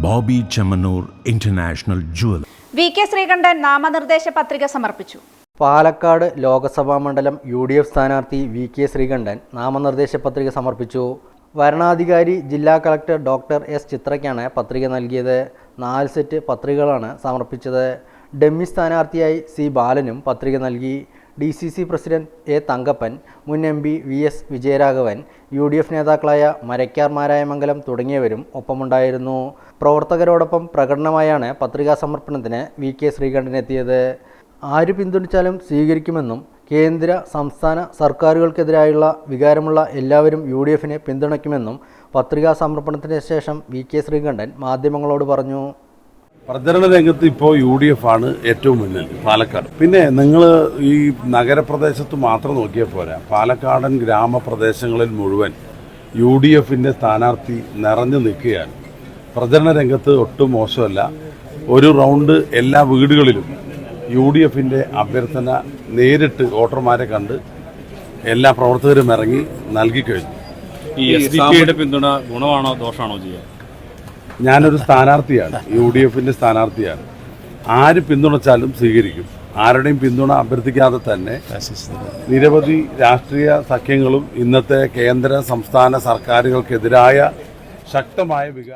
Bobby Chemmanur international jeweller. VK Sreekandan നാമനിർദ്ദേശ പത്രിക സമർപ്പിച്ചു. പാലക്കാട് ലോക്സഭാ മണ്ഡലം UDF സ്ഥാനാർത്ഥി VK ശ്രീകണ്ഠൻ നാമനിർദ്ദേശ പത്രിക സമർപ്പിച്ചു. വരണാധികാരി ജില്ലാ കളക്ടർ ഡോക്ടർ S ചിത്രയ്ക്കാണ് പത്രിക നൽകിയത്. 4 സെറ്റ് പത്രികകളാണ് സമർപ്പിച്ചത്. ഡെമ്മി സ്ഥാനാർത്ഥിയായി C ബാലനും പത്രിക നൽകി. DCC പ്രസിഡന്റ് A തങ്കപ്പൻ, മുൻ MP VS വിജയരാഘവൻ, UDF നേതാക്കളായ മരക്കാർ മാരായമംഗലം തുടങ്ങിയവരും ഒപ്പമുണ്ടായിരുന്നു. പ്രവർത്തകരോടൊപ്പം പ്രകടനമായാണ് പത്രികാ സമർപ്പണത്തിന് VK ശ്രീകണ്ഠൻ എത്തിയത്. ആര് പിന്തുണച്ചാലും സ്വീകരിക്കുമെന്നും കേന്ദ്ര സംസ്ഥാന സർക്കാരുകൾക്കെതിരായുള്ള വികാരമുള്ള എല്ലാവരും UDFനെ പിന്തുണയ്ക്കുമെന്നും പത്രികാ സമർപ്പണത്തിന് ശേഷം VK ശ്രീകണ്ഠൻ മാധ്യമങ്ങളോട് പറഞ്ഞു. പ്രചരണ രംഗത്ത് ഇപ്പോൾ UDF ആണ് ഏറ്റവും മുന്നിൽ പാലക്കാട്. പിന്നെ നിങ്ങൾ ഈ നഗരപ്രദേശത്ത് മാത്രം നോക്കിയാൽ പോരാ, പാലക്കാടൻ ഗ്രാമപ്രദേശങ്ങളിൽ മുഴുവൻ UDFന്റെ സ്ഥാനാർത്ഥി നിറഞ്ഞു നിൽക്കുകയാണ്. പ്രചരണ രംഗത്ത് ഒട്ടും മോശമല്ല. ഒരു റൗണ്ട് എല്ലാ വീടുകളിലും UDFന്റെ അഭ്യർത്ഥന നേരിട്ട് വോട്ടർമാരെ കണ്ട് എല്ലാ പ്രവർത്തകരും ഇറങ്ങി നൽകിക്കഴിഞ്ഞു. ഈ SDP പിന്തുണ ഗുണമാണോ ദോഷമാണോ ചെയ്യുക? ഞാനൊരു സ്ഥാനാർത്ഥിയാണ്, UDFന്റെ സ്ഥാനാർത്ഥിയാണ്. ആര് പിന്തുണച്ചാലും സ്വീകരിക്കും. ആരുടെയും പിന്തുണ അഭ്യർത്ഥിക്കാതെ തന്നെ നിരവധി രാഷ്ട്രീയ സഖ്യങ്ങളും ഇന്നത്തെ കേന്ദ്ര സംസ്ഥാന സർക്കാരുകൾക്കെതിരായ ശക്തമായ